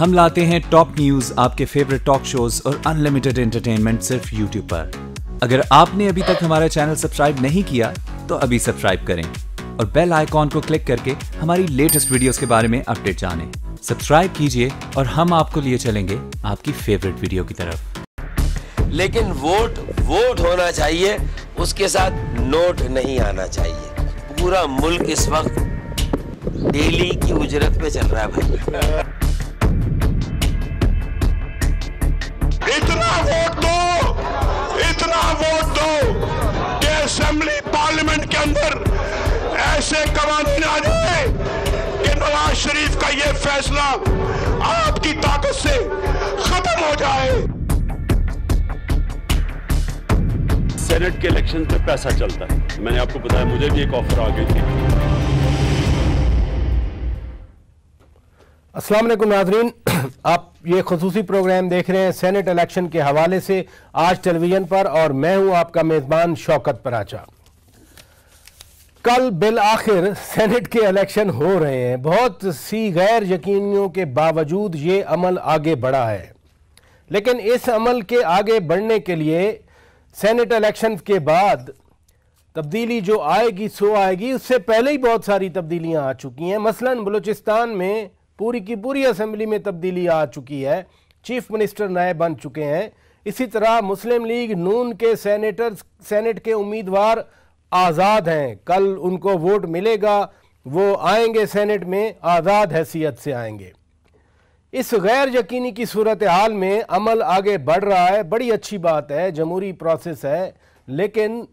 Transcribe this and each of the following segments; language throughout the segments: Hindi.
हम लाते हैं टॉप न्यूज, आपके फेवरेट टॉक शोज और अनलिमिटेड एंटरटेनमेंट सिर्फ यूट्यूब पर। अगर आपने अभी तक हमारा चैनल सब्सक्राइब नहीं किया तो अभी सब्सक्राइब करें और बेल आइकॉन को क्लिक करके हमारी लेटेस्ट वीडियोस के बारे में अपडेट जानें। सब्सक्राइब कीजिए और हम आपको लिए चलेंगे आपकी फेवरेट वीडियो की तरफ। लेकिन वोट वोट होना चाहिए, उसके साथ नोट नहीं आना चाहिए। पूरा मुल्क इस वक्त डेली की उजरत पे चल रहा है भाई। इतना वोट दो कि असेंबली पार्लियामेंट के अंदर ऐसे कानून आ जाए कि नवाज शरीफ का ये फैसला आपकी ताकत से खत्म हो जाए। सेनेट के इलेक्शन पे पैसा चलता है, मैंने आपको बताया, मुझे भी एक ऑफर आ गई थी। अस्सलाम वालेकुम नाज़रीन, आप ये खुसूसी प्रोग्राम देख रहे हैं सेनेट इलेक्शन के हवाले से आज टेलीविज़न पर, और मैं हूं आपका मेज़बान शौकत पराचा। कल बिल आखिर सेनेट के इलेक्शन हो रहे हैं। बहुत सी गैर यकीनियों के बावजूद ये अमल आगे बढ़ा है, लेकिन इस अमल के आगे बढ़ने के लिए सेनेट इलेक्शन के बाद तब्दीली जो आएगी सो आएगी। उससे पहले ही बहुत सारी तब्दीलियां आ चुकी हैं। मसलन बलूचिस्तान में पूरी की पूरी असेंबली में तब्दीली आ चुकी है, चीफ मिनिस्टर नए बन चुके हैं। इसी तरह मुस्लिम लीग नून के सेनेट के उम्मीदवार आज़ाद हैं, कल उनको वोट मिलेगा, वो आएंगे सेनेट में, आज़ाद हैसियत से आएंगे। इस गैर यकीनी की सूरत हाल में अमल आगे बढ़ रहा है, बड़ी अच्छी बात है, जमहूरी प्रोसेस है, लेकिन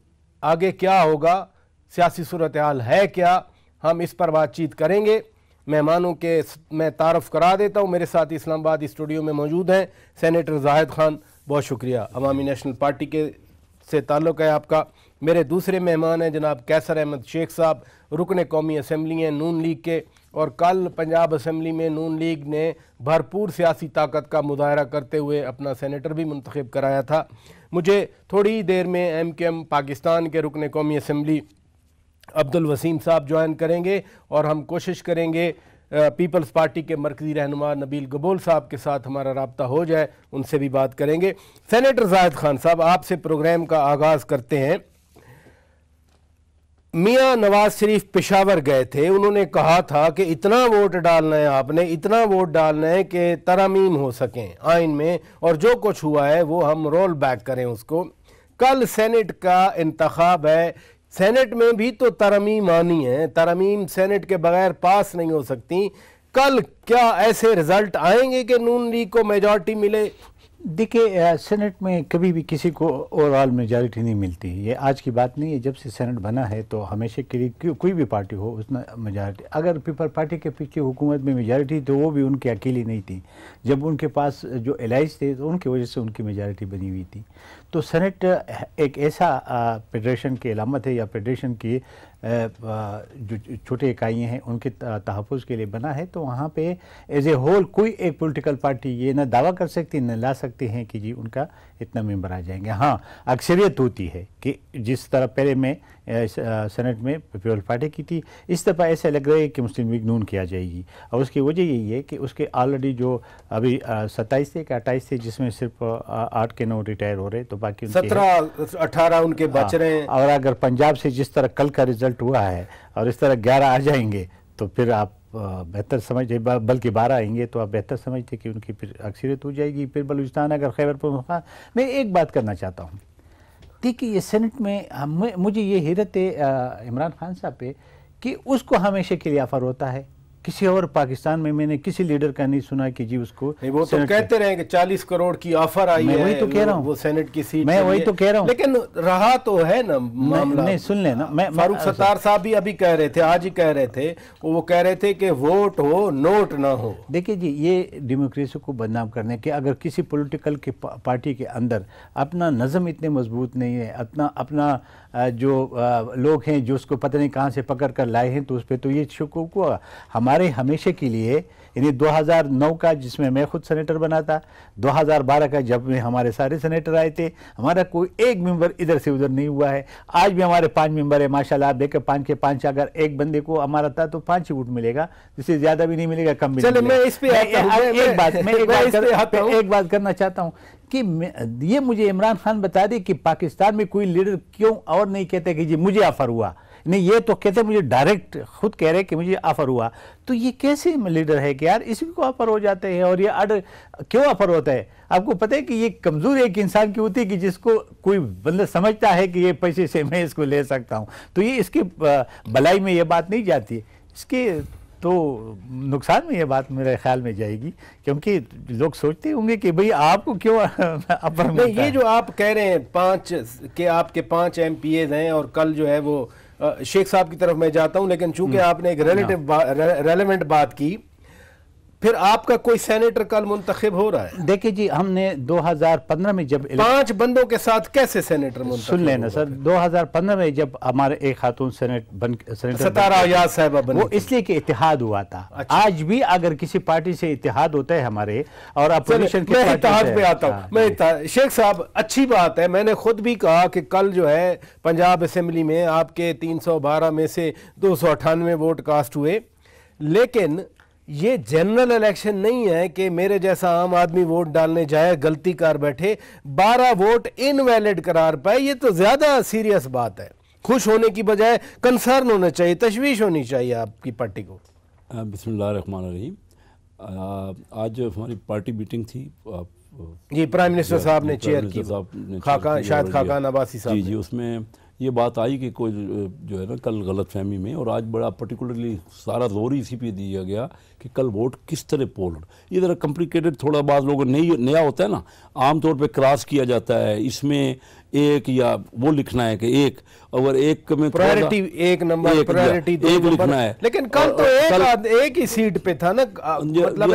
आगे क्या होगा, सियासी सूरत हाल है क्या, हम इस पर बातचीत करेंगे। मेहमानों के मैं तारफ़ करा देता हूँ। मेरे साथ इस्लामाबाद स्टूडियो में मौजूद हैं सेनेटर जाहिद खान, बहुत शुक्रिया, अवामी नेशनल पार्टी के से ताल्लुक़ है आपका। मेरे दूसरे मेहमान हैं जनाब कैसर अहमद शेख साहब, रुकन कौमी असम्बली हैं नून लीग के, और कल पंजाब असम्बली में नून लीग ने भरपूर सियासी ताकत का मुजाहरा करते हुए अपना सेनेटर भी मुंतखब कराया था। मुझे थोड़ी देर में MQM पाकिस्तान के रुकन कौमी असम्बली अब्दुल वसीम साहब ज्वाइन करेंगे, और हम कोशिश करेंगे पीपल्स पार्टी के मरकज़ी रहनुमा नबील गबोल साहब के साथ हमारा रब्ता हो जाए, उनसे भी बात करेंगे। सेनेटर जाहिद खान साहब, आपसे प्रोग्राम का आगाज़ करते हैं। मियाँ नवाज शरीफ पेशावर गए थे, उन्होंने कहा था कि इतना वोट डालना है, आपने इतना वोट डालना है कि तरमीम हो सकें आइन में, और जो कुछ हुआ है वो हम रोल बैक करें उसको। कल सेनेट का इंतखाब है, सेनेट में भी तो तरमीम आनी है, तरमीम सेनेट के बगैर पास नहीं हो सकती। कल क्या ऐसे रिजल्ट आएंगे कि नून लीग को मेजॉरिटी मिले? देखिए, सेनेट में कभी भी किसी को ओवरऑल मेजॉरिटी नहीं मिलती, ये आज की बात नहीं है। जब से सेनेट बना है तो हमेशा के लिए कोई भी पार्टी हो उसमें मेजॉरिटी, अगर पीपल पार्टी के पीछे हुकूमत में मेजॉरिटी तो वो भी उनकी अकेली नहीं थी, जब उनके पास जो एलाइज थे तो उनकी वजह से उनकी मेजॉरिटी बनी हुई थी। तो सेनेट एक ऐसा फेडरेशन की अलामत है, या फेडरेशन की जो छोटे इकाइयाँ हैं उनके तहफ़्फ़ुज़ के लिए बना है। तो वहाँ पे एज ए होल कोई एक पॉलिटिकल पार्टी ये ना दावा कर सकती न ला सकते हैं कि जी उनका इतना मेंबर आ जाएंगे। हाँ, अक्सरियत होती है कि जिस तरह पहले में सेनेट में पीपल्स पार्टी की थी, इस दफ़ा ऐसा लग रहा है कि मुस्लिम लीग नून की आ जाएगी, और उसकी वजह यही है कि उसके ऑलरेडी जो अभी 27 थे कि 28 थे, जिसमें सिर्फ 8 के 9 रिटायर हो रहे, तो बाकी 17-18 उनके बच रहे हैं। और अगर पंजाब से जिस तरह कल का रिजल्ट हुआ है और इस तरह 11 आ जाएंगे तो फिर आप बेहतर समझे, बल्कि 12 आएंगे तो आप बेहतर समझते कि उनकी फिर अक्सरियत हो जाएगी। फिर बलूचिस्तान अगर खैबर पख्तूनख्वा, मैं एक बात करना चाहता हूँ, देखिए ये सेनेट में मुझे ये हैरत है इमरान खान साहब पे कि उसको हमेशा के लिए ऑफर होता है। किसी और पाकिस्तान में मैंने किसी लीडर का नहीं सुना कि जी उसको, वो तो कहते रहे कि 40 करोड़ की ऑफर आई है, वही तो कह रहा हूँ, वो सेनेट की सीट, मैं वही तो कह रहा हूँ, लेकिन रहा तो है ना मामला। नहीं, सुन लेना, मैं फारूक सत्तार साहब भी अभी कह रहे थे, आज ही कह रहे थे, वो कह रहे थे कि वोट हो नोट ना हो। देखिए जी, ये डेमोक्रेसी को बदनाम करने के, अगर किसी पॉलिटिकल के पार्टी के अंदर अपना नज़म इतने मजबूत नहीं है, अपना जो लोग हैं जो उसको पता नहीं कहाँ से पकड़ कर लाए हैं, तो उस पर तो ये शुक्र हुआ। हमारे हमेशा के लिए यानी 2009 का जिसमें मैं खुद सेनेटर बना था, 2012 का जब में हमारे सारे सेनेटर आए थे, हमारा कोई एक मेंबर इधर से उधर नहीं हुआ है। आज भी हमारे 5 मेंबर है माशाल्लाह, आप देखें 5 के 5, अगर एक बंदे को हमारा था तो 5 ही वोट मिलेगा, इससे ज्यादा भी नहीं मिलेगा, कम भी नहीं मिलेगा। मैं इस पे एक बात करना चाहता हूँ कि ये मुझे इमरान खान बता दे कि पाकिस्तान में कोई लीडर क्यों और नहीं कहते कि जी मुझे ऑफर हुआ, नहीं ये तो कहते मुझे डायरेक्ट खुद कह रहे कि मुझे ऑफर हुआ। तो ये कैसे लीडर है कि यार इसी को ऑफर हो जाते हैं, और ये क्यों ऑफर होता है? आपको पता है कि ये कमजोरी एक इंसान की होती है कि जिसको कोई बंदा समझता है कि ये पैसे से मैं इसको ले सकता हूँ, तो ये इसकी भलाई में ये बात नहीं जाती, इसके तो नुकसान में ये बात मेरे ख्याल में जाएगी, क्योंकि लोग सोचते होंगे कि भाई आपको क्यों अपर नहीं। ये जो आप कह रहे हैं 5 के आपके 5 MPAs हैं, और कल जो है वो शेख साहब की तरफ मैं जाता हूं, लेकिन चूंकि आपने एक रेलेवेंट बात की, फिर आपका कोई सेनेटर कल मुंतखब हो रहा है। देखिए जी, हमने 2015 में जब 5 बंदों के साथ कैसे सेनेटर मुंतखब? सुन लेना सर, 2015 में जब हमारे एक खातून सेनेटर सतारा अयाज साहबा बनी, वो इसलिए कि इतिहाद हुआ था। अच्छा। आज भी अगर किसी पार्टी से इतिहाद होता है हमारे और अपोजिशन के, मैं इतिहाद पे आता हूँ। मैं शेख साहब, अच्छी बात है, मैंने खुद भी कहा कि कल जो है पंजाब असेंबली में आपके 312 में से 298 वोट कास्ट हुए, लेकिन ये जनरल इलेक्शन नहीं है कि मेरे जैसा आम आदमी वोट डालने जाए, गलती कर बैठे 12 वोट इनवैलिड करार पाए। ये तो ज्यादा सीरियस बात है। खुश होने की बजाय कंसर्न होना चाहिए, तशवीश होनी चाहिए आपकी पार्टी को। बिस्मिल्लाहिर्रहमानिर्रहीम। आज हमारी पार्टी मीटिंग थी, जी प्राइम मिनिस्टर साहब ने चेयर की, खाकान शायद खाकान अब्बासी साहब। जी, उसमें ये बात आई कि कोई जो है ना कल गलत फहमी में, और आज बड़ा पर्टिकुलरली सारा जोर इसी पे दिया गया कि कल वोट किस तरह पोल। ये ज़रा कॉम्प्लिकेटेड थोड़ा, बात लोगों नया होता है ना, आमतौर पे क्रॉस किया जाता है, इसमें एक या वो लिखना है कि एक, अगर एक में प्रायोरिटी एक नंबर, प्रायोरिटी एक लिखना है, लेकिन कल तो एक ही सीट पे था ना, मतलब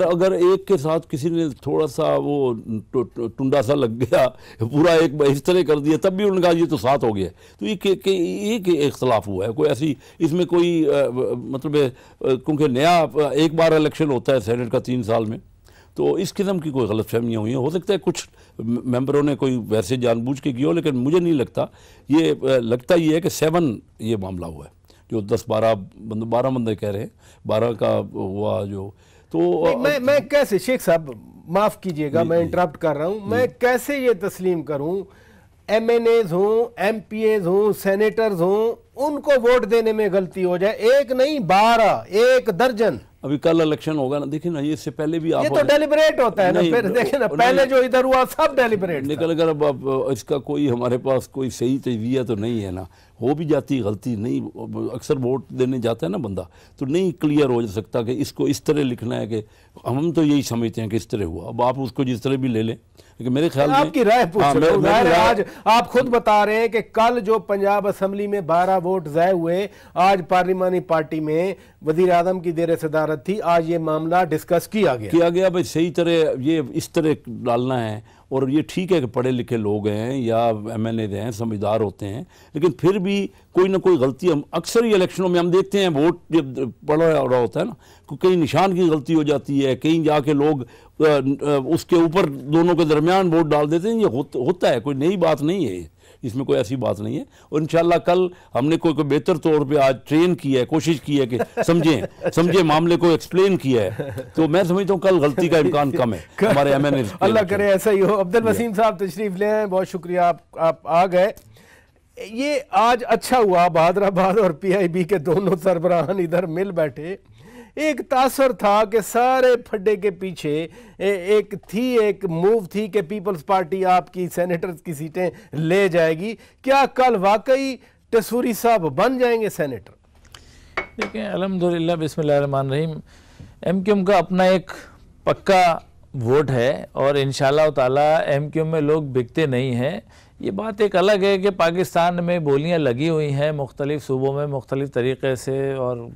अगर एक के साथ किसी ने थोड़ा सा वो टुंडा सा लग गया, पूरा एक इस तरह कर दिया, तब भी उन्होंने कहा ये तो 7 हो गया। तो ये एक इख्तलाफ हुआ है, कोई ऐसी इसमें कोई मतलब क्योंकि नया एक बार इलेक्शन होता है सेनेट का 3 साल में, तो इस किस्म की कोई गलतफहमियाँ हुई हैं। हो सकता है कुछ मेंबरों ने कोई वैसे जानबूझ के किया हो, लेकिन मुझे नहीं लगता। ये लगता ये है कि 7 ये मामला हुआ है, जो 10-12 बंदे कह रहे हैं, 12 का हुआ जो। तो मैं कैसे, शेख साहब माफ़ कीजिएगा मैं इंटरप्ट कर रहा हूँ, मैं कैसे ये तस्लीम करूँ MNAs हों, MPAs हों, सेनेटर्स हों, उनको वोट देने में गलती हो जाए? एक नहीं 12, 1 दर्जन। अभी कल इलेक्शन होगा ना, देखिए ना, ये इससे पहले भी आप, ये तो डेलिब्रेट होता है ना, फिर देखिए ना, पहले जो इधर हुआ सब डेलिब्रेट निकल। अगर अब इसका कोई हमारे पास कोई सही तजविया तो नहीं है ना, हो भी जाती गलती, नहीं अक्सर वोट देने जाता है ना बंदा, तो नहीं क्लियर हो सकता कि इसको इस तरह लिखना है कि हम तो यही समझते हैं कि इस तरह हुआ। अब आप उसको जिस तरह भी ले लें, लेकिन मेरे ख्याल में आपकी राय पूछ रहा हूं। आज आप खुद बता रहे हैं कि कल जो पंजाब असेंबली में 12 वोट ज़ाय हुए, आज पार्लिमानी पार्टी में वजीर आजम की देर सदारत थी, आज ये मामला डिस्कस किया गया भाई सही तरह ये इस तरह डालना है। और ये ठीक है कि पढ़े लिखे लोग हैं या MNA हैं, समझदार होते हैं, लेकिन फिर भी कोई ना कोई गलती हम अक्सर ही इलेक्शनों में हम देखते हैं, वोट जब पड़ रहा होता है ना, कहीं निशान की गलती हो जाती है, कहीं जाके लोग उसके ऊपर दोनों के दरमियान वोट डाल देते हैं। ये होता है, कोई नई बात नहीं है, इसमें कोई ऐसी बात नहीं है। और इंशाल्लाह कल हमने कोई बेहतर तौर पे आज ट्रेन की है, कोशिश की है कि समझें मामले को एक्सप्लेन किया है, तो मैं समझता हूँ कल गलती का इम्कान कम है हमारे MNA। अल्लाह करे ऐसा ही हो। अब्दुल वसीम साहब तशरीफ ले आए, बहुत शुक्रिया, आप आ गए। ये आज अच्छा हुआ बहादुराबाद और PIB के दोनों सरबराहान इधर मिल बैठे। एक तासर था कि सारे फड्डे के पीछे एक मूव थी कि पीपल्स पार्टी आपकी सेनेटर्स की सीटें ले जाएगी। क्या कल वाकई टसूरी साहब बन जाएंगे सेनेटर? देखिए, अल्हम्दुलिल्लाह, बिस्मिल्लाहिर्रहमानिर्रहीम, MQM का अपना एक पक्का वोट है और इंशाअल्लाह ताला MQM में लोग बिकते नहीं हैं। ये बात एक अलग है कि पाकिस्तान में बोलियां लगी हुई हैं मुख्तलिफ सूबों में मुख्तलिफ तरीक़े से, और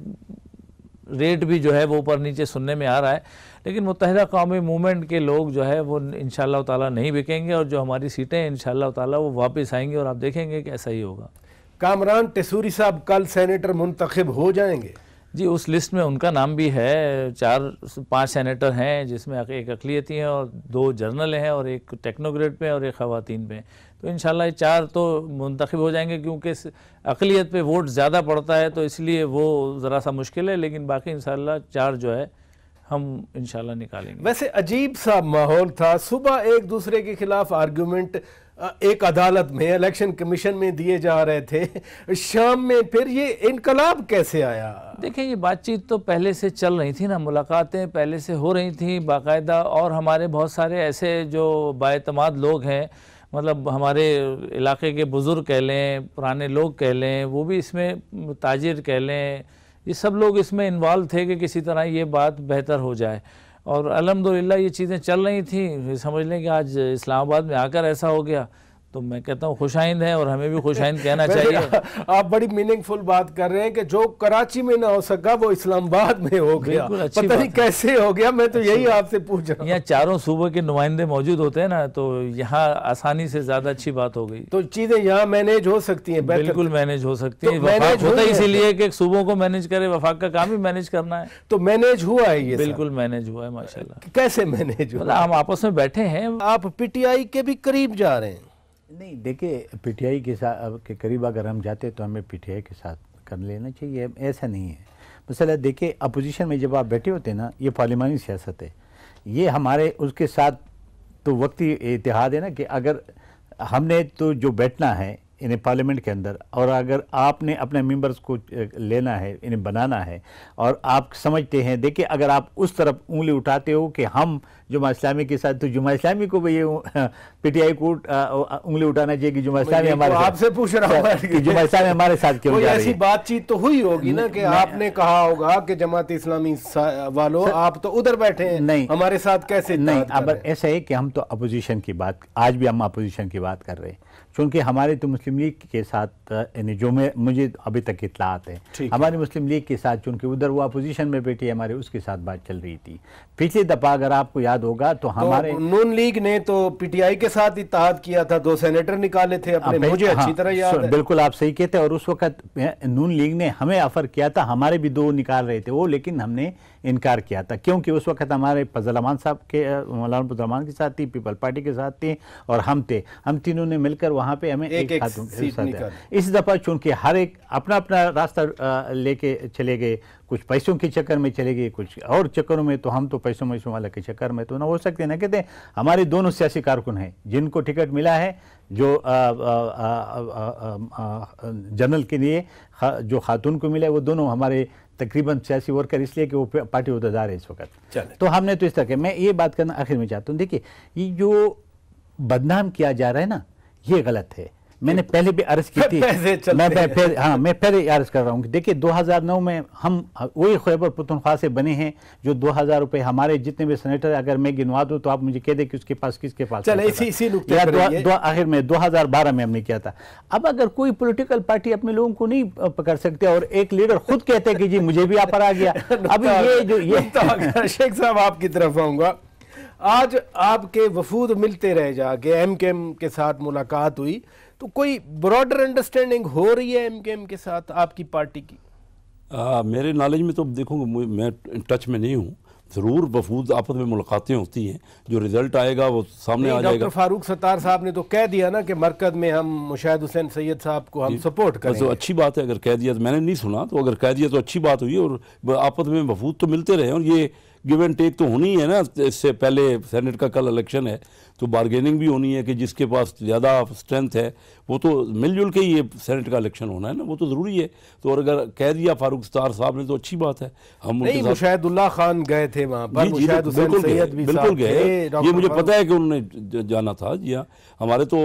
रेट भी जो है वो ऊपर नीचे सुनने में आ रहा है, लेकिन मुत्तहिदा कौमी मूवमेंट के लोग जो है वो इंशाअल्लाह ताला नहीं बिकेंगे, और जो हमारी सीटें इंशाअल्लाह ताला वो वापस आएंगी, और आप देखेंगे कि ऐसा ही होगा। कामरान टसूरी साहब कल सेनेटर मुंतखब हो जाएंगे? जी, उस लिस्ट में उनका नाम भी है। 5 सेनेटर हैं, जिसमें एक अक़लियती हैं और 2 जर्नल हैं और एक टेक्नोक्रेट पे और एक ख़वातीन पे। तो इंशाल्लाह ये 4 तो मुंतखब हो जाएंगे, क्योंकि अक़लियत पे वोट ज़्यादा पड़ता है तो इसलिए वो ज़रा सा मुश्किल है, लेकिन बाकी इंशाल्लाह 4 जो है हम इंशाल्लाह निकालेंगे। वैसे अजीब सा माहौल था, सुबह एक दूसरे के खिलाफ आर्गूमेंट एक अदालत में, इलेक्शन कमीशन में दिए जा रहे थे, शाम में फिर ये इनकलाब कैसे आया? देखिए, ये बातचीत तो पहले से चल रही थी ना, मुलाकातें पहले से हो रही थी बाकायदा, और हमारे बहुत सारे ऐसे जो बाएतमाद लोग हैं, मतलब हमारे इलाके के बुज़ुर्ग कह लें, पुराने लोग कह लें, वो भी इसमें ताजिर कह लें, ये सब लोग इसमें इन्वॉल्व थे कि किसी तरह ये बात बेहतर हो जाए। और अल्हम्दुलिल्लाह ये चीज़ें चल रही थी। समझ लें कि आज इस्लामाबाद में आकर ऐसा हो गया तो मैं कहता हूँ खुशाइंद है, और हमें भी खुशाइंद कहना चाहिए। आप बड़ी मीनिंगफुल बात कर रहे हैं कि जो कराची में ना हो सका वो इस्लामाबाद में हो गया। पता नहीं कैसे हो गया, मैं तो यही आपसे पूछ रहा हूँ। यहाँ चारों सूबों के नुमाइंदे मौजूद होते हैं ना, तो यहाँ आसानी से ज़्यादा अच्छी बात हो गई। तो चीज़ें यहाँ मैनेज हो सकती हैं, बिल्कुल मैनेज हो सकती है। वफाक होता है इसीलिए कि सूबों को मैनेज करे, वफाक का काम ही मैनेज करना है। तो मैनेज हुआ है ये? बिल्कुल मैनेज हुआ है माशाल्लाह। कैसे मैनेज हुआ? हम आपस में बैठे हैं। आप पीटीआई के भी करीब जा रहे हैं? नहीं, देखिए, पीटीआई के साथ के करीब अगर हम जाते तो हमें पीटीआई के साथ कर लेना चाहिए, ऐसा नहीं है। मसला देखिए, अपोजिशन में जब आप बैठे होते हैं ना, ये पार्लिमानी सियासत है, ये हमारे उसके साथ तो वक्ती इतिहाद है ना, कि अगर हमने तो जो बैठना है इन्हें पार्लियामेंट के अंदर, और अगर आपने अपने मेंबर्स को लेना है, इन्हें बनाना है, और आप समझते हैं, देखिए अगर आप उस तरफ उंगली उठाते हो कि हम जुमा इस्लामी के साथ, तो जुमा इस्लामी को भी ये पीटीआई को उंगली उठाना चाहिए कि जुमा इस्लामी हमारे साथ। आपसे पूछ रहा हूँ कि जुमा इस्लामी हमारे साथ क्यों जा रही है? ऐसी बातचीत तो हुई होगी ना कि आपने कहा होगा कि जमात इस्लामी वालों आप तो उधर बैठे हैं, नहीं हमारे साथ कैसे? नहीं, अब ऐसा है कि हम तो अपोजिशन की बात, आज भी हम अपोजिशन की बात कर रहे हैं, क्योंकि हमारे तो मुस्लिम लीग के साथ जो मुझे अभी तक इत्तलात है, हमारी मुस्लिम लीग के साथ, चूंकि उधर वो अपोजिशन में बैठी है हमारे, उसके साथ बात चल रही थी। पिछली दफा अगर आपको याद होगा तो हमारे नून लीग ने तो पीटीआई के साथ इत्तेहाद किया था, 2 सेनेटर निकाले थे अपने, मुझे अच्छी तरह याद है। बिल्कुल आप सही कहते हैं। और उस वक्त नून लीग ने हमें ऑफर किया था, हमारे भी 2 निकाल रहे थे वो, लेकिन हमने इनकार किया था, क्योंकि उस वक्त हमारे फजल रहमान साहब के, मौलाना फजल रहमान के साथ थी, पीपल पार्टी के साथ थे, और हम थे, हम तीनों ने मिलकर वहाँ पे हमें एक सीट निकाली। इस दफा चूंकि हर एक अपना अपना रास्ता लेके चले गए, कुछ पैसों के चक्कर में चले गए, कुछ और चक्करों में, तो हम तो पैसों वाले के चक्कर में तो ना हो सकते ना। कहते हैं हमारे दोनों सियासी कारकुन हैं जिनको टिकट मिला है, जो जनरल के लिए जो खातून को मिला है, वो दोनों हमारे तकरीबन सियासी वर्कर, इसलिए कि वो पार्टी उहदेदार है इस वक्त। तो हमने तो इस तरह के, मैं ये बात करना आखिर में चाहता हूँ, देखिए ये जो बदनाम किया जा रहा है ना, ये गलत है। मैंने पहले भी अर्ज की थी, मैं फिर अर्ज कर रहा हूँ कि देखिए 2009 में हम वही खैबर पख्तूनख्वा से बने हैं जो 2000 रुपए हमारे जितने भी सेनेटर, अगर मैं गिनवा दूं तो आप मुझे कह दें कि उसके पास किसके पास। आखिर में 2012 में हमने किया था। अब अगर कोई पॉलिटिकल पार्टी अपने लोगों को नहीं पकड़ सकते और एक लीडर खुद कहते हैं कि जी मुझे भी ऑफर आ गया, अब ये जो शेख साहब आपकी तरफ आऊंगा, आज आपके वफूद मिलते रहे, जाके एमकेएम के साथ मुलाकात हुई, तो कोई ब्रॉडर अंडरस्टैंडिंग हो रही है एमकेएम के साथ आपकी पार्टी की? मेरे नॉलेज में तो देखो, मैं टच में नहीं हूँ, ज़रूर वफूद आपस में मुलाकातें होती हैं, जो रिजल्ट आएगा वो सामने आ जाएगा। डॉक्टर फारूक सत्तार साहब ने तो कह दिया ना कि मरकज में हम मुशाहिद हुसैन सैयद साहब को हम सपोर्ट करें। तो अच्छी बात है, अगर कह दिया तो मैंने नहीं सुना, तो अगर कह दिया तो अच्छी बात हुई, और आपस में वफूद तो मिलते रहे, और ये गिव एंड टेक तो होनी है ना। इससे पहले सेनेट का कल इलेक्शन है, तो बारगेनिंग भी होनी है कि जिसके पास ज़्यादा स्ट्रेंथ है वो तो मिलजुल के ही ये सेनेट का इलेक्शन होना है ना, वो तो ज़रूरी है। तो और अगर कह दिया फारूक सत्तार साहब ने तो अच्छी बात है। हम नहीं, मुशाहिदुल्लाह खान गए थे वहाँ पर, बिल्कुल गए, ये मुझे पता है कि उन्होंने जाना था। जी हाँ, हमारे तो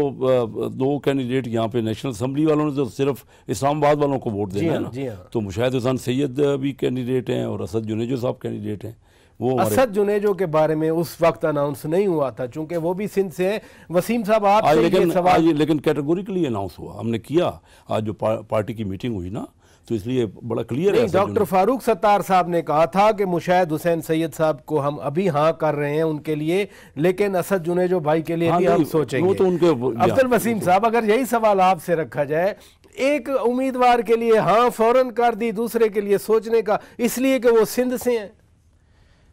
2 कैंडिडेट यहाँ पे नेशनल असम्बली वालों ने तो सिर्फ इस्लामाबाद वालों को वोट देना है ना, तो मुशाहिद हुसैन सैयद भी कैंडिडेट हैं और असद जुनेजो साहब कैंडिडेट हैं। वो असद जुनेजो के बारे में उस वक्त अनाउंस नहीं हुआ था, चूंकि वो भी सिंध से हैं। वसीम साहब आप लेकिन कैटेगोरिकली अनाउंस हुआ, हमने किया आज जो पार्टी की मीटिंग हुई ना, तो इसलिए बड़ा क्लियर है। डॉक्टर फारूक सत्तार साहब ने कहा था कि मुशाहिद हुसैन सैयद साहब को हम अभी हाँ कर रहे हैं उनके लिए, लेकिन असद जुनेजो भाई के लिए भी हम सोचेंगे। वो तो उनके अब्दुल वसीम साहब, अगर यही सवाल आपसे रखा जाए, एक उम्मीदवार के लिए हाँ फौरन कर दी, दूसरे के लिए सोचने का, इसलिए कि वो सिंध से हैं।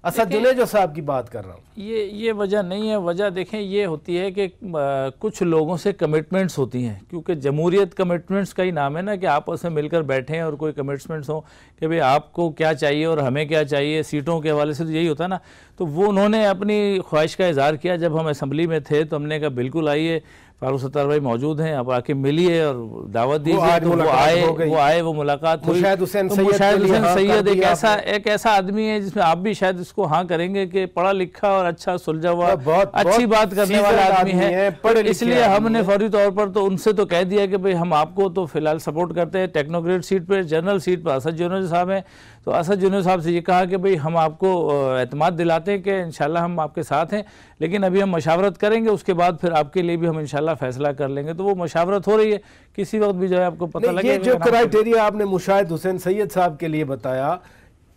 असद जुनेजो साहब की बात कर रहा हूँ। ये वजह नहीं है। वजह देखें ये होती है कि कुछ लोगों से कमिटमेंट्स होती हैं, क्योंकि जमहूरियत कमिटमेंट्स का ही नाम है ना, कि आपस में मिलकर बैठें और कोई कमिटमेंट्स हो कि भाई आपको क्या चाहिए और हमें क्या चाहिए, सीटों के हवाले से तो यही होता है ना। तो वो उन्होंने अपनी ख्वाहिश का इजहार किया। जब हम असम्बली में थे तो हमने कहा बिल्कुल आइए, फारूक सत्तार भाई मौजूद हैं, अब आके मिलिए और दावत दीजिए। तो वो आए, वो मुलाकात हुई। मुशाहिद हुसैन सैयद एक ऐसा आदमी है जिसमें आप भी शायद इसको हाँ करेंगे कि पढ़ा लिखा और अच्छा सुलझा हुआ, अच्छी बात करने वाला आदमी है। इसलिए हमने फौरी तौर पर तो उनसे तो कह दिया कि भाई हम आपको तो फिलहाल सपोर्ट करते हैं। टेक्नोक्रेट सीट पर, जनरल सीट पर असद जुनेजो साहब हैं, तो असद जुनेजो साहब से ये कहा कि भाई हम आपको एतमाद दिलाते हैं कि इंशाल्लाह हम आपके साथ हैं, लेकिन अभी हम मशावरत करेंगे, उसके बाद फिर आपके लिए भी हम इंशाल्लाह फैसला कर लेंगे। तो वो मशावरत हो रही है, किसी वक्त भी जो है आपको पता लगे। ये जो क्राइटेरिया आपने मुशाहिद हुसैन सैयद साहब के लिए बताया,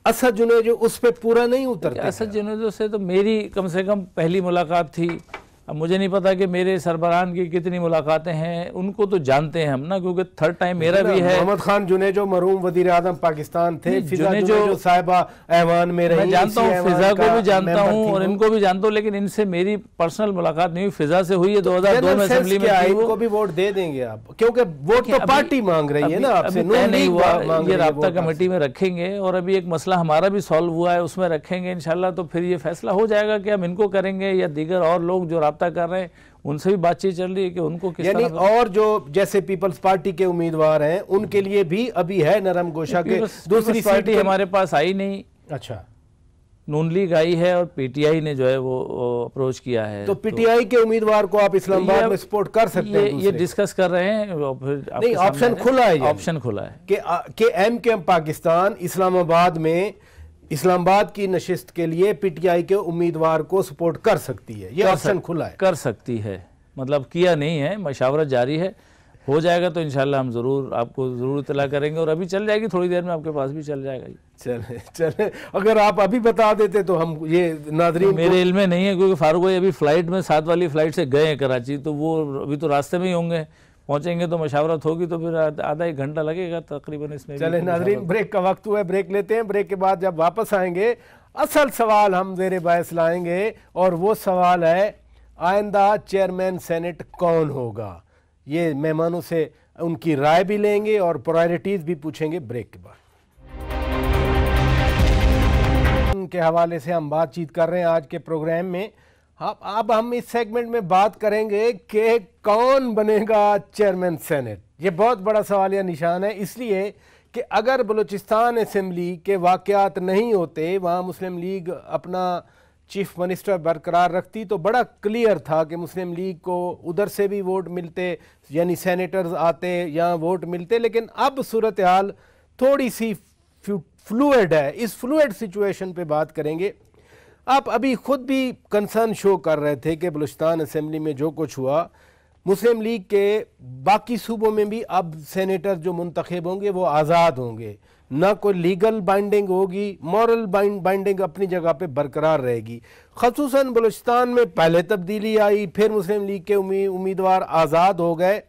असद जुनेजो उस पर पूरा नहीं उतरते। असद जुनेजो से तो मेरी कम से कम पहली मुलाकात थी। अब मुझे नहीं पता कि मेरे सरबराहान की कितनी मुलाकातें हैं, उनको तो जानते हैं हम ना, क्योंकि थर्ड टाइम मेरा भी है। मोहम्मद खान जुनेजो मरहूम वजीर आजम पाकिस्तान थे, जुनेजो साहिबा ऐवान में रही। मैं जानता हूँ, फिजा को भी जानता हूँ और इनको भी जानता हूँ, लेकिन इनसे मेरी पर्सनल मुलाकात नहीं हुई। फिजा से हुई है 2002 में असेंबली में। इनको भी वोट दे देंगे आप, क्योंकि वोट तो पार्टी मांग रही है ना आपसे। नहीं हुआ, ये राब्ता कमेटी में रखेंगे और अभी एक मसला हमारा भी सॉल्व हुआ है, उसमें रखेंगे इंशाल्लाह। तो फिर ये फैसला हो जाएगा कि हम इनको करेंगे या दीगर और लोग जो राब्ता कर रहे हैं उनसे भी बातचीत चल रही है कि उनको किस यानी और जो जैसे पीपल्स पार्टी के उम्मीदवार हैं उनके लिए भी अभी है नरम गोशा के। दूसरी पार्टी हमारे पास आई नहीं। अच्छा, नून लीग आई है और पीटीआई ने जो है वो अप्रोच किया है। तो पीटीआई के उम्मीदवार को आप इस्लामाबाद में सपोर्ट कर सकते हैं? ये डिस्कस कर रहे हैं। नहीं, ऑप्शन खुला है, ऑप्शन खुला है कि एमकेएम पाकिस्तान इस्लामाबाद में इस्लामाबाद की नशिस्त के लिए पीटीआई के उम्मीदवार को सपोर्ट कर सकती है। ये ऑप्शन खुला है, कर सकती है, मतलब किया नहीं है, मशावरत जारी है। हो जाएगा तो इंशाल्लाह हम जरूर आपको जरूर इत्तला करेंगे और अभी चल जाएगी, थोड़ी देर में आपके पास भी चल जाएगा। चले चले, अगर आप अभी बता देते तो हम ये नाज़रीन तो मेरे इल्म में नहीं है, क्योंकि फारूक भाई अभी फ्लाइट में 7 वाली फ्लाइट से गए हैं कराची, तो वो अभी तो रास्ते में ही होंगे, पहुंचेंगे तो मशावरत होगी, तो फिर आधा 1 घंटा लगेगा तकरीबन इसमें। चले नाज़रीन, ब्रेक का वक्त हुआ है, ब्रेक लेते हैं। ब्रेक के बाद जब वापस आएंगे असल सवाल हम ज़ेरे बहस लाएंगे और वो सवाल है आइंदा चेयरमैन सेनेट कौन होगा। ये मेहमानों से उनकी राय भी लेंगे और प्रायोरिटीज़ भी पूछेंगे ब्रेक के बाद। के हवाले से हम बातचीत कर रहे हैं आज के प्रोग्राम में। अब हम इस सेगमेंट में बात करेंगे कि कौन बनेगा चेयरमैन सेनेट। ये बहुत बड़ा सवालिया निशान है, इसलिए कि अगर बलूचिस्तान असेंबली के वाक़यात नहीं होते, वहाँ मुस्लिम लीग अपना चीफ मिनिस्टर बरकरार रखती, तो बड़ा क्लियर था कि मुस्लिम लीग को उधर से भी वोट मिलते, यानी सेनेटर्स आते, यहाँ वोट मिलते। लेकिन अब सूरत हाल थोड़ी सी फ्लूइड है। इस फ्लूइड सिचुएशन पे बात करेंगे। आप अभी खुद भी कंसर्न शो कर रहे थे कि बलूचिस्तान असेंबली में जो कुछ हुआ, मुस्लिम लीग के बाकी सूबों में भी अब सेनेटर जो मुंतखब होंगे वो आज़ाद होंगे, ना कोई लीगल बाइंडिंग होगी, मॉरल बाइंडिंग अपनी जगह पे बरकरार रहेगी। ख़ुसूसन बलूचिस्तान में पहले तब्दीली आई, फिर मुस्लिम लीग के उम्मीदवार आज़ाद हो गए।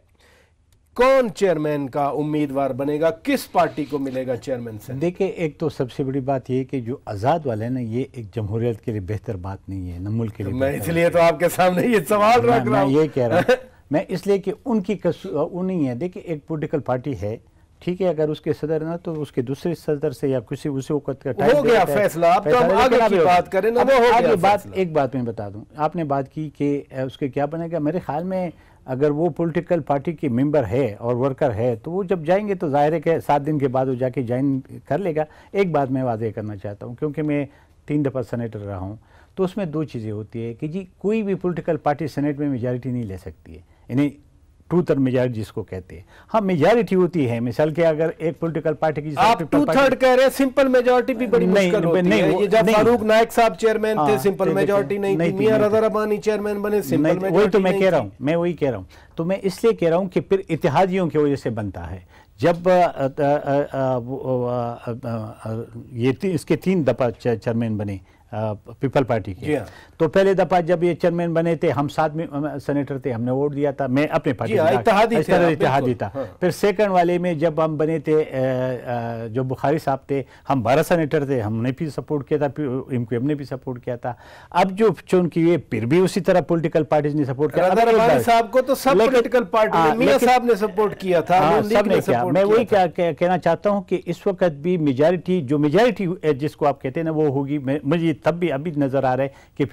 कौन चेयरमैन का उम्मीदवार बनेगा, किस पार्टी को मिलेगा चेयरमैन से? देखिए, एक तो सबसे बड़ी बात ये कि जो आज़ाद वाले हैं ना, ये एक जमहूरियत के लिए बेहतर बात नहीं है, न मुल्क के लिए। मैं इसलिए तो आपके सामने ये सवाल रख रहा हूं। मैं ये कह रहा हूँ मैं इसलिए कि उनकी वो नहीं है। देखिए, एक पॉलिटिकल पार्टी है, ठीक है, अगर उसके सदर ना तो उसके दूसरे सदर से या किसी उसी वक्त का टाइम हो गया फैसला। अब तो हम आगे की बात करें ना, वो हो गया बात। एक बात मैं बता दूं, आपने बात की कि उसके क्या बनेगा। मेरे ख्याल में अगर वो पॉलिटिकल पार्टी के मेंबर है और वर्कर है तो वो जब जाएंगे तो जाहिर है कि 7 दिन के बाद वो जाके ज्वाइन कर लेगा। एक बात मैं वाज़ेह करना चाहता हूँ, क्योंकि मैं 3 दफ़ा सेनेटर रहा हूँ, तो उसमें 2 चीज़ें होती है कि जी कोई भी पॉलिटिकल पार्टी सेनेट में मेजॉरिटी नहीं ले सकती है, यानी टू थर्ड मेजॉरिटी जिसको कहते हैं। हाँ, मेजॉरिटी होती है, मिसाल के अगर एक पॉलिटिकल पार्टी की आप 2/3 कह रहे हैं, सिंपल मेजॉरिटी भी बड़ी मुश्किल होती है। ये जब फारूक नाइक साहब चेयरमैन थे, सिंपल मेजॉरिटी नहीं थी। मियां रज़ा रब्बानी चेयरमैन बने, सिंपल मेजॉरिटी। वही तो मैं कह रहा हूँ, मैं वही कह रहा हूँ। तो मैं इसलिए कह रहा हूँ कि फिर इत्तेहादियों की वजह से बनता है। जब ये इसके 3 दफ़ा चेयरमैन बने पीपल पार्टी के। तो पहले दफा जब ये चेयरमैन बने थे, हम साथ में सेनेटर थे, हमने वोट दिया था, मैं अपने पार्टी इत्तेहादी था। फिर सेकंड वाले में जब हम बने थे, जो बुखारी साहब थे, हम 12 सेनेटर थे, हमने भी सपोर्ट किया था, MQM ने भी सपोर्ट किया था। अब जो चूंकि ये फिर भी उसी तरह पॉलिटिकल पार्टीज ने सपोर्ट किया, साहब को तो सब पॉलिटिकल पार्टी, मियां साहब ने सपोर्ट किया था, सबने किया। मैं वही कहना चाहता हूं कि इस वक्त भी मेजॉरिटी, जो मेजॉरिटी जिसको आप कहते हैं ना, वो होगी। मुझे तब भी अभी नजर आ रहा है कि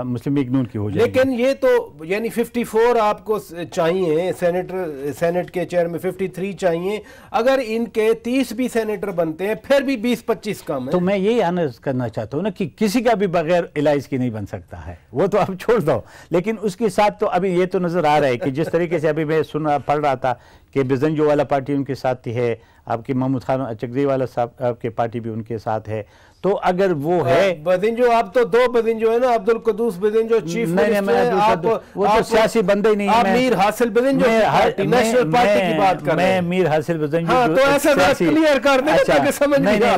मुस्लिम लीग नून की हो जाएगी। लेकिन ये तो यानी 54 आपको चाहिए, सेनेट के चेयर में 53 चाहिए। अगर इनके 30 भी सेनेटर बनते हैं फिर भी 20-25 कम है। तो मैं यही अर्ज करना चाहता हूँ ना कि किसी का भी बगैर इलाज की नहीं बन सकता है, वो तो आप छोड़ दो। लेकिन उसके साथ तो अभी ये तो नजर आ रहा है कि जिस तरीके से अभी मैं पढ़ रहा था कि बिजंजो वाला पार्टी उनके साथ है, आपकी महमूद खान अचकज़ई वाला साहब आपके पार्टी भी उनके साथ है। तो अगर वो है बदिंजो, आप तो 2 बदिंजो है ना, अब्दुल कुद्दूस बदिंजो चीफ मिनिस्टर है, आप वो तो सियासी बंदे ही नहीं है। आप मीर हासिल बदिंजो नेशनल पार्टी की बात कर रहे हैं। मैं मीर हासिल बदिंजो, हाँ, तो ऐसा क्लियर कर देना ताकि समझ में आए।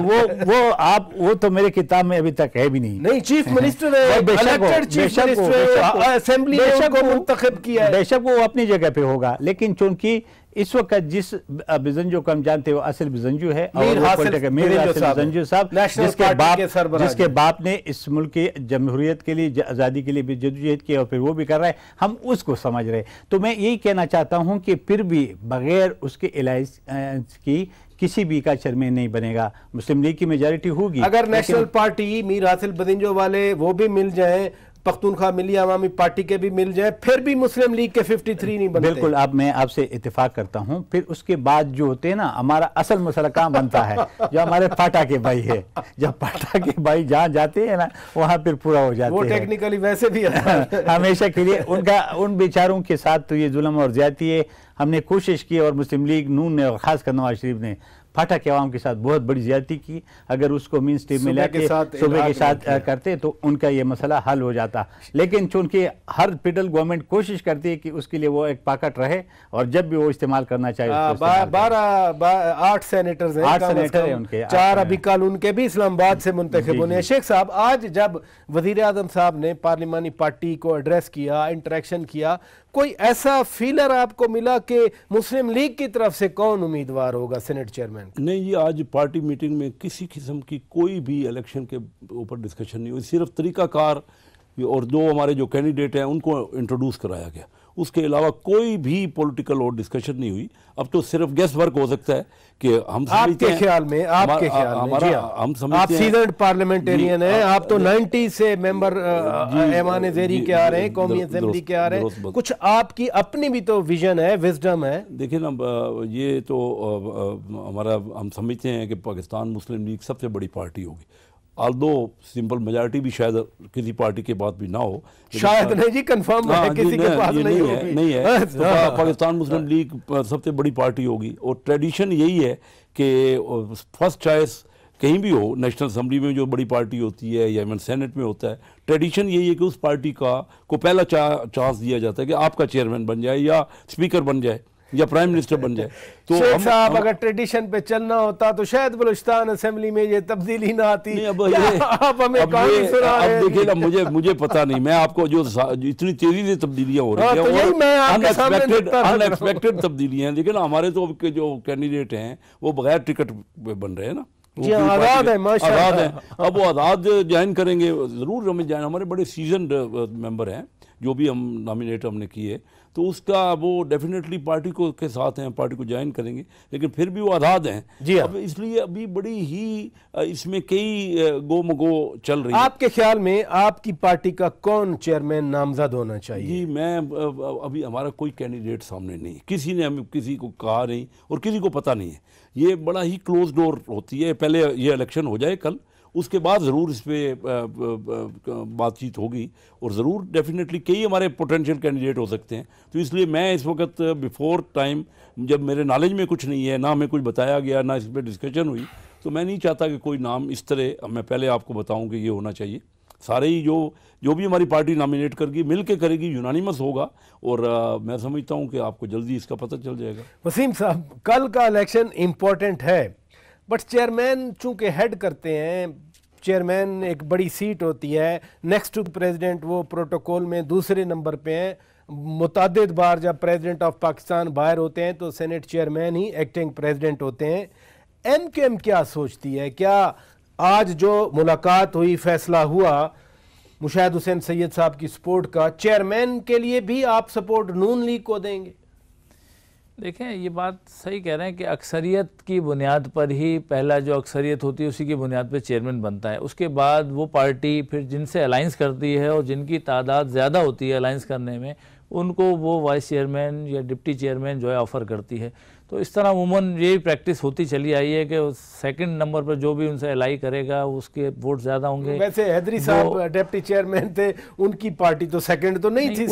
वो तो मेरे किताब में अभी तक है भी नहीं। चीफ मिनिस्टर है, इलेक्टेड चीफ मिनिस्टर, असेंबली ने उनको मुंतखब किया है। बेशक वो अपनी जगह पे होगा, लेकिन चूंकि इस वक्त जिस बिजंजो को हम जानते हो असल बिजंजो है, मीर हासिल बिजंजो साहब, जिसके बाप ने इस मुल्क की जमहूरियत के लिए, आज़ादी के लिए भी जद्दोजहद की और फिर वो भी कर रहा है, हम उसको समझ रहे। तो मैं यही कहना चाहता हूं कि फिर भी बगैर उसके इलाज की किसी भी का चेयरमैन नहीं बनेगा। मुस्लिम लीग की मेजॉरिटी होगी। अगर नेशनल पार्टी मीर हासिल बदिंजो वाले वो भी मिल जाए, पख्तूनख्वा मिली अवामी पार्टी के भी मिल जाए, फिर भी मुस्लिम लीग के 53 नहीं बनते। बिल्कुल, अब मैं आपसे इत्तेफाक करता हूं। फिर उसके बाद जो होते हैं ना, हमारा असल मसला कहाँ बनता है, जो हमारे पाटा के भाई है। जब पाटा के भाई जहाँ जाते हैं ना, वहाँ फिर पूरा हो जाते हैं। वो टेक्निकली वैसे भी हमेशा के लिए उन बेचारों के साथ तो ये जुल्म और ज्यादती है। हमने कोशिश की और मुस्लिम लीग नून ने और खासकर नवाज शरीफ ने फाटा के अवाम के साथ बहुत बड़ी ज्यादती की। अगर उसको मेन स्ट्रीम में लेके सूबे के साथ करते तो उनका ये मसला हल हो जाता। लेकिन चूंकि हर फेडरल गवर्नमेंट कोशिश करती है कि उसके लिए वो एक पाकट रहे और जब भी वो इस्तेमाल करना चाहिए। 8 सेनेटर्स हैं, 8 सेनेटर हैं उनके, 4 अभी कल उनके भी इस्लामाबाद से मुंतखब होने हैं। शेख साहब, आज जब वजीर आजम साहब ने पार्लिमानी पार्टी को एड्रेस किया, इंटरेक्शन किया, कोई ऐसा फीलर आपको मिला कि मुस्लिम लीग की तरफ से कौन उम्मीदवार होगा सेनेट चेयरमैन? नहीं, ये आज पार्टी मीटिंग में किसी किस्म की कोई भी इलेक्शन के ऊपर डिस्कशन नहीं हुई। सिर्फ तरीकाकार और 2 हमारे जो कैंडिडेट हैं उनको इंट्रोड्यूस कराया गया। उसके अलावा कोई भी पॉलिटिकल और डिस्कशन नहीं हुई। अब तो सिर्फ गेस्ट वर्क हो सकता है कि हम आपके ख्याल में हम समझते हैं, आप सीजनड पार्लियामेंटेरियन हैं, आप तो 90 से मेंबर ऐवान ज़ेरी के आ रहे हैं, कौमी असेंबली के आ रहे हैं, कुछ आपकी अपनी भी तो विजन है, विजडम है। देखिए ना, ये तो हमारा, हम समझते हैं कि पाकिस्तान मुस्लिम लीग सबसे बड़ी पार्टी होगी। आल्दो सिंपल मेजॉरिटी भी शायद किसी पार्टी के पास भी ना हो, शायद नहीं जी, कंफर्म है किसी के पास नहीं है। तो पाकिस्तान मुस्लिम लीग सबसे बड़ी पार्टी होगी और ट्रेडिशन यही है कि फर्स्ट चॉइस कहीं भी हो, नेशनल असेंबली में जो बड़ी पार्टी होती है या इवन सेनेट में होता है, ट्रेडिशन यही है कि उस पार्टी को पहला चांस दिया जाता है कि आपका चेयरमैन बन जाए या स्पीकर बन जाए या प्राइम मिनिस्टर बन जाए। तो शेख साहब, अगर ट्रेडिशन पे चलना होता तो शायद बलूचिस्तान असेंबली में ये तब्दीली ना आती। अब देखिए ना, मुझे पता नहीं, मैं आपको जो इतनी तेजी से तब्दीलियां हो रही हैं, अनएक्सपेक्टेड तब्दीलियां हैं। लेकिन हमारे तो जो कैंडिडेट हैं वो बगैर टिकट बन रहे हैं ना, आजाद है। अब वो आजाद ज्वाइन करेंगे, जरूर हमें ज्वाइन, हमारे बड़े सीजनड मेंबर हैं जो भी हम नॉमिनेट हमने किए, तो उसका वो डेफिनेटली पार्टी को के साथ हैं, पार्टी को ज्वाइन करेंगे, लेकिन फिर भी वो आज़ाद हैं जी। अब इसलिए अभी बड़ी ही इसमें कई गो मगो चल रही है। आपके ख्याल में आपकी पार्टी का कौन चेयरमैन नामजद होना चाहिए? जी, मैं अभी हमारा कोई कैंडिडेट सामने नहीं, किसी ने हमें किसी को कहा नहीं और किसी को पता नहीं है। ये बड़ा ही क्लोज डोर होती है। पहले ये इलेक्शन हो जाए कल, उसके बाद ज़रूर इस पर बातचीत होगी और ज़रूर डेफिनेटली कई हमारे पोटेंशियल कैंडिडेट हो सकते हैं। तो इसलिए मैं इस वक्त बिफोर टाइम, जब मेरे नॉलेज में कुछ नहीं है, ना हमें कुछ बताया गया, ना इस पर डिस्कशन हुई, तो मैं नहीं चाहता कि कोई नाम इस तरह मैं पहले आपको बताऊं कि ये होना चाहिए। सारे ही जो भी हमारी पार्टी नॉमिनेट करेगी, मिल के करेगी, यूनानिमस होगा और मैं समझता हूँ कि आपको जल्दी इसका पता चल जाएगा। वसीम साहब, कल का इलेक्शन इम्पोर्टेंट है, बट चेयरमैन चूंकि हेड करते हैं, चेयरमैन एक बड़ी सीट होती है, नेक्स्ट टू प्रेसिडेंट वो प्रोटोकॉल में दूसरे नंबर पे हैं। मुतअद्दिद बार जब प्रेसिडेंट ऑफ पाकिस्तान बाहर होते हैं तो सेनेट चेयरमैन ही एक्टिंग प्रेसिडेंट होते हैं। एमक्यूएम क्या सोचती है, क्या आज जो मुलाकात हुई, फैसला हुआ मुशाहिद हुसैन सैयद साहब की सपोर्ट का, चेयरमैन के लिए भी आप सपोर्ट नून लीग को देंगे? देखें, ये बात सही कह रहे हैं कि अक्सरियत की बुनियाद पर ही पहला जो अक्सरियत होती है उसी की बुनियाद पर चेयरमैन बनता है। उसके बाद वो पार्टी फिर जिनसे अलाइंस करती है और जिनकी तादाद ज़्यादा होती है अलाइंस करने में, उनको वो वाइस चेयरमैन या डिप्टी चेयरमैन जो है ऑफ़र करती है। तो इस तरह अमूमन यही प्रैक्टिस होती चली आई है कि सेकंड नंबर पर जो भी उनसे अलाई करेगा उसके वोट ज़्यादा होंगे। वैसे हैदरी साहब डिप्टी चेयरमैन थे, उनकी पार्टी तो सेकंड तो नहीं थी।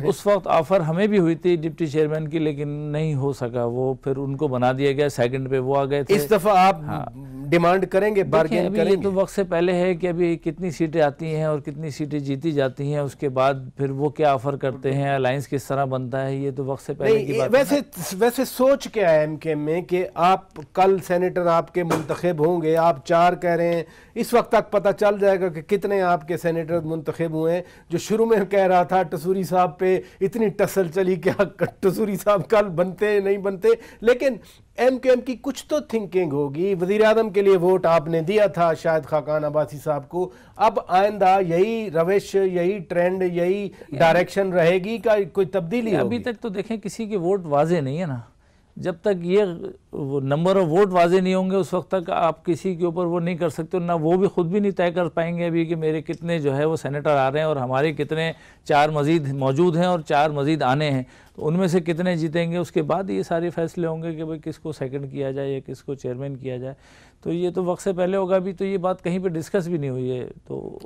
उस वक्त ऑफर हमें भी हुई थी डिप्टी चेयरमैन की, लेकिन नहीं हो सका, वो फिर उनको बना दिया गया, सेकंड पे वो आ गए थे। इस दफ़ा आप डिमांड करेंगे, बार्गेन करेंगे? ये तो वक्त से पहले है कि अभी कितनी सीटें आती हैं और कितनी सीटें जीती जाती हैं, उसके बाद फिर वो क्या ऑफर करते हैं, अलायंस किस तरह बनता है, ये तो वक्त से पहले की बात है। वैसे सोच क्या है एमकेएम में कि आप कल सेनेटर आपके मुंतखब होंगे, आप 4 कह रहे हैं, इस वक्त तक पता चल जाएगा कि कितने आपके सेनेटर मुंतखब हुए हैं। जो शुरू में कह रहा था टसूरी साहब पे इतनी टसल चली, क्या टसूरी साहब कल बनते नहीं बनते, लेकिन एमकेएम की कुछ तो थिंकिंग होगी। वज़ीर आज़म के लिए वोट आपने दिया था शायद खाकान अब्बासी साहब को, अब आइंदा यही रविश, यही ट्रेंड, यही डायरेक्शन रहेगी का कोई तब्दीली होगी? अभी तक तो देखें किसी के वोट वाजे नहीं है ना, जब तक ये नंबर ऑफ वोट वाजे नहीं होंगे उस वक्त तक आप किसी के ऊपर वो नहीं कर सकते, ना वो भी खुद भी नहीं तय कर पाएंगे अभी कि मेरे कितने जो है वो सेनेटर आ रहे हैं और हमारे कितने 4 मजीद मौजूद हैं और 4 मजीद आने हैं, तो उनमें से कितने जीतेंगे, उसके बाद ये सारे फैसले होंगे कि भाई किसको सेकंड किया जाए या किसको चेयरमैन किया जाए। तो ये तो वक्त से पहले होगा, अभी तो ये बात कहीं पर डिस्कस भी नहीं हुई है। तो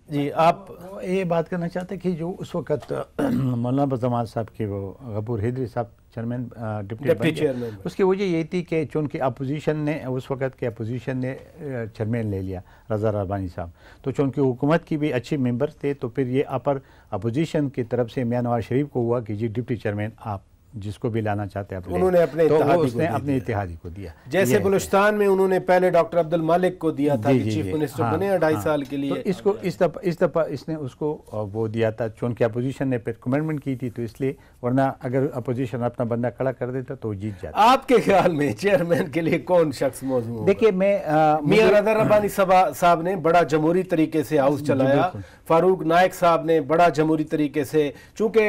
जी आप ये बात करना चाहते हैं कि जो उस वक्त मौलाना जमात साहब के वो गफूर हैदरी साहब चेयरमैन डिप्टी चेयरमैन, उसकी वजह यही थी कि चूँकि अपोजिशन ने उस वक्त के अपोजिशन ने चेयरमैन ले लिया रज़ा रब्बानी साहब, तो चूँकि हुकूमत की भी अच्छी मेंबर थे, तो फिर ये अपर अपोजिशन की तरफ से मियां नवाज शरीफ को हुआ कि जी डिप्टी चेयरमैन आप जिसको भी लाना चाहते हैं, उन्होंने अपने अपने इत्तेहादी को दिया। जैसे बलूचिस्तान में उन्होंने पहले डॉक्टर अब्दुल मालिक को दिया था कि चीफ मिनिस्टर बने 2.5 साल के लिए, तो इसको इस दफ़ा इसने उसको वो दिया था, चूँकि अपोजिशन ने फिर कमेंटमेंट की थी, तो इसलिए, वरना अगर अपोजिशन अपना बंदा खड़ा कर देता तो जीत जाता। आपके ख्याल में चेयरमैन के लिए कौन शख्स मौजूद होगा? देखिए, मैं मियां रज़ा रब्बानी साहब ने बड़ा जमहूरी तरीके से हाउस चलाया, फारूक नाइक साहब ने बड़ा जमहूरी तरीके से, चूँकि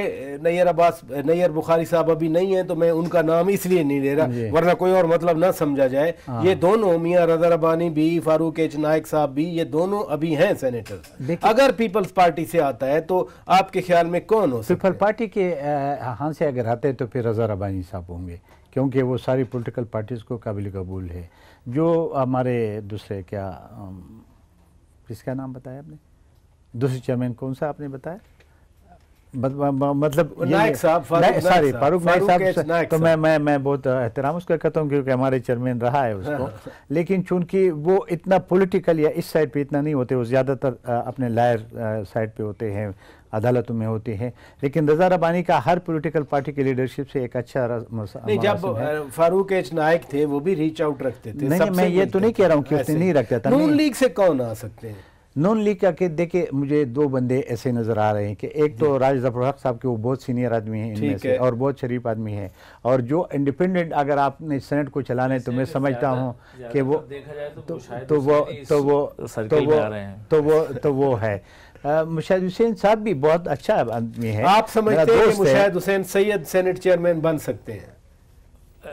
नैयर बुखारी साहब अभी नहीं है तो मैं उनका नाम इसलिए नहीं ले रहा, वरना कोई और मतलब ना समझा जाए। ये दोनों मियां रज़ा रब्बानी भी, फारूक एच नाइक साहब भी, ये दोनों अभी हैं सेनेटर। अगर पीपल्स पार्टी से आता है तो आपके ख्याल में कौन हो सकता है? पीपल्स पार्टी के हाथ से अगर आते हैं तो फिर रज़ा रब्बानी साहब होंगे, क्योंकि वो सारी पॉलिटिकल पार्टीज़ को काबिल कबूल है। जो हमारे दूसरे क्या किसका नाम बताया आपने, दूसरे चेयरमैन कौन सा आपने बताया, मतलब नाइक साहब, फारूक नाइक साहब, तो मैं बहुत एहतराम उसका करता हूँ क्योंकि हमारे चेयरमैन रहा है उसको, लेकिन चूंकि वो इतना पॉलिटिकल या इस साइड पे इतना नहीं होते, वो ज़्यादातर अपने लायर साइड पे होते हैं, अदालतों में होते हैं। लेकिन रज़ा रब्बानी का हर पॉलिटिकल पार्टी की लीडरशिप से एक अच्छा नहीं, जब फारूक एच नाइक थे वो भी रीच आउट रखते थे। नहीं, मैं ये तो नहीं कह रहा हूँ कि उसने नहीं रखता था। नून लीग से कौन आ सकते हैं? नून लीग का के देखिए, मुझे 2 बंदे ऐसे नज़र आ रहे हैं कि एक तो राज ज़फ़र हक साहब के, वो बहुत सीनियर आदमी हैं इनमें से और बहुत शरीफ आदमी है, और जो इंडिपेंडेंट अगर आपने सेनेट को चलाना है तो मैं समझता हूँ कि वो है। मुशाहिद हुसैन साहब भी बहुत अच्छा आदमी है। आप समझते हैं कि मुशाहिद हुसैन सैयद सेनेट चेयरमैन बन सकते हैं?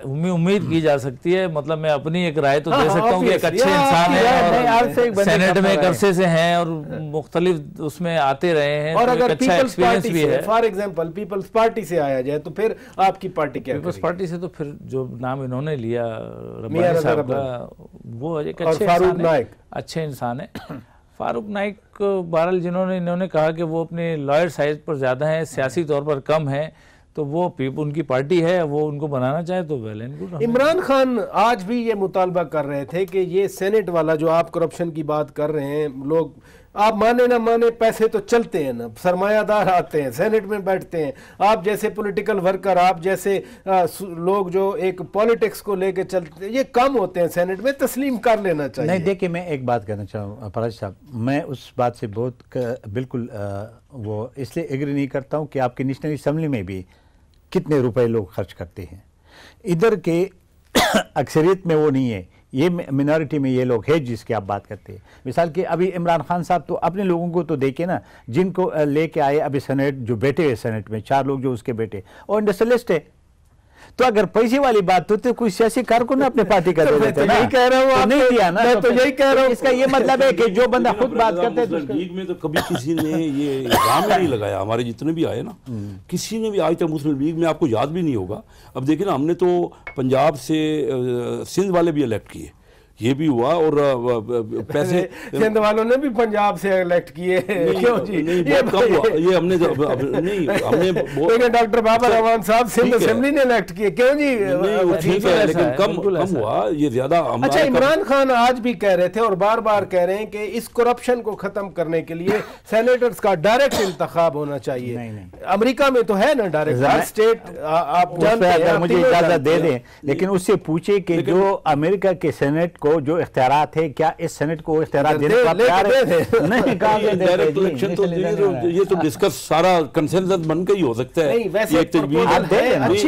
उम्मीद की जा सकती है, मतलब मैं अपनी एक राय तो दे सकता हूँ कि एक अच्छे इंसान है, सेनेट में एक अरसे से हैं और मुख्तलिफ उसमें आते रहे हैं, और अगर अच्छा एक्सपीरियंस भी है। फॉर एग्जांपल पीपल्स पार्टी से आया जाए तो फिर आपकी पार्टी क्या? पीपल्स पार्टी से तो फिर जो नाम इन्होंने लिया रब्बानी साहब का, वो एक अच्छे इंसान है। फारूक नाइक बहरहाल इन्होंने कहा कि वो अपने लॉयर साइज पर ज़्यादा हैं, सियासी तौर पर कम है, तो वो उनकी पार्टी है, वो उनको बनाना चाहे तो well and good. Imran Khan आज भी ये मुतालबा कर रहे थे कि ये सेनेट वाला जो आप करप्शन की बात कर रहे हैं, लोग आप माने ना माने पैसे तो चलते हैं ना, सरमायादार आते हैं, सेनेट में बैठते हैं। आप जैसे पॉलिटिकल वर्कर, आप जैसे लोग जो एक पॉलिटिक्स को लेके चलते हैं, ये कम होते हैं सेनेट में, तस्लीम कर लेना चाहिए। नहीं देखिए, मैं एक बात कहना चाहूँ फराज साहब, मैं उस बात से बहुत बिल्कुल वो इसलिए एग्री नहीं करता हूँ कि आपकी नेशनल असम्बली में भी कितने रुपए लोग खर्च करते हैं, इधर के अक्सरियत में वो नहीं है, ये मिनॉरिटी में ये लोग हैं जिसकी आप बात करते हैं। मिसाल के अभी इमरान खान साहब तो अपने लोगों को तो देखे ना, जिनको लेके आए अभी सेनेट, जो बैठे हुए सेनेट में 4 लोग जो उसके बेटे, और इंडस्ट्रियलिस्ट है। तो अगर पैसे वाली बात होती तो कोई सियासी कारकुन अपने पार्टी का दे देते ना, यही कह रहा हूँ, तो नहीं दिया ना, मैं तो यही कह रहा हूँ। इसका ये मतलब है कि जो बंदा खुद बात करते हैं, लीग में तो कभी किसी ने ये इल्जाम नहीं लगाया, हमारे जितने भी आए ना, किसी ने भी आज तक मुस्लिम लीग में, आपको याद भी नहीं होगा। अब देखिए ना, हमने तो पंजाब से सिंध वाले भी इलेक्ट किए, ये भी हुआ, और पैसे सिंध वालों ने भी पंजाब से इलेक्ट किए। क्यों जी? ये हमने डॉक्टर बाबा रहमान साहब सिंध असेंबली ने इलेक्ट किए, क्यों जी? ठीक है, लेकिन कम हुआ, ये ज्यादा। अच्छा, इमरान खान आज भी कह रहे थे और बार बार कह रहे हैं कि इस करप्शन को खत्म करने के लिए सेनेटर्स का डायरेक्ट इंतखाब होना चाहिए। अमेरिका में तो है ना डायरेक्ट, हर स्टेट आप जानते हैं। मुझे इजाजत दे दें, लेकिन उससे पूछे कि जो अमेरिका के सेनेट को जो इख्तियारात है, क्या इस सेनेट को इख्तियारात देने का तैयार है? नहीं, डायरेक्ट इलेक्शन तो ये तो डिस्कस सारा कंसेंसस बन के ही हो सकता है। नहीं, वैसे अच्छी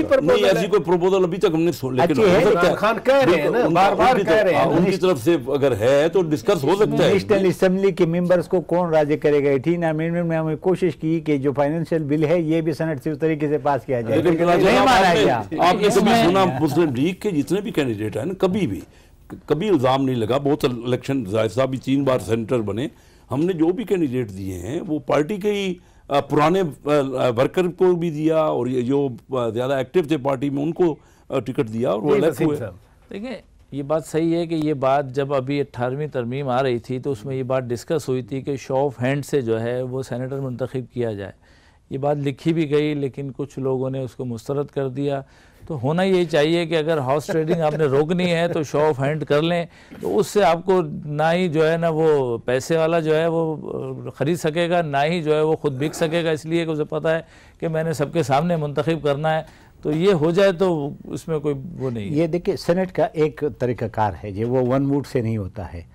प्रपोजल, ऐसी कोई प्रपोजल अभी तक हमने सुन, लेकिन इमरान खान कह रहे हैं ना, बार-बार कह रहे हैं, उनकी तरफ से अगर है तो डिस्कस हो सकता है। नेशनल असेंबली के मेंबर्स को कौन राजी करेगा? 18 अमेंडमेंट में हमने कोशिश की कि जो फाइनेंशियल बिल है ये भी सेनेट से उस तरीके से पास किया जाए, लेकिन नहीं माना गया। आपने कभी सुना मुस्लिम लीग के जितने भी कैंडिडेट है ना, कभी इल्ज़ाम नहीं लगा। बहुत इलेक्शन जाहिर साहब भी 3 बार सेनेटर बने, हमने जो भी कैंडिडेट दिए हैं वो पार्टी के ही पुराने वर्कर को भी दिया, और ये जो ज़्यादा एक्टिव थे पार्टी में उनको टिकट दिया, और वो इलेक्ट हुए। देखिए, ये बात सही है कि ये बात जब अभी 18वीं तरमीम आ रही थी तो उसमें ये बात डिस्कस हुई थी कि शो ऑफ हैंड से जो है वो सेनेटर मुंतखब किया जाए। ये बात लिखी भी गई, लेकिन कुछ लोगों ने उसको मुस्तरद कर दिया। तो होना यही चाहिए कि अगर हाउस ट्रेडिंग आपने रोकनी है तो शो ऑफ हैंड कर लें, तो उससे आपको ना ही जो है ना वो पैसे वाला जो है वो ख़रीद सकेगा, ना ही जो है वो खुद बिक सकेगा, इसलिए कि उसे पता है कि मैंने सबके सामने मुंतखब करना है। तो ये हो जाए तो उसमें कोई वो नहीं है। ये देखिए, सेनेट का एक तरीकाकार है, ये वो वन वोट से नहीं होता है।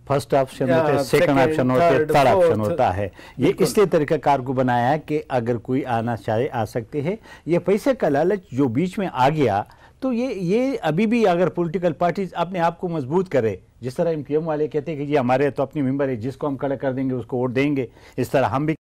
फर्स्ट ऑप्शन होता है, सेकंड ऑप्शन होता है, थर्ड ऑप्शन होता है। ये इसलिए तरीकाकार को बनाया है कि अगर कोई आना चाहे आ सकते हैं। ये पैसे का लालच जो बीच में आ गया, तो ये अभी भी अगर पॉलिटिकल पार्टीज अपने आप को मजबूत करे, जिस तरह MQM वाले कहते हैं कि ये हमारे तो अपनी मेंबर है, जिसको हम खड़ा कर देंगे उसको वोट देंगे, इस तरह हम भी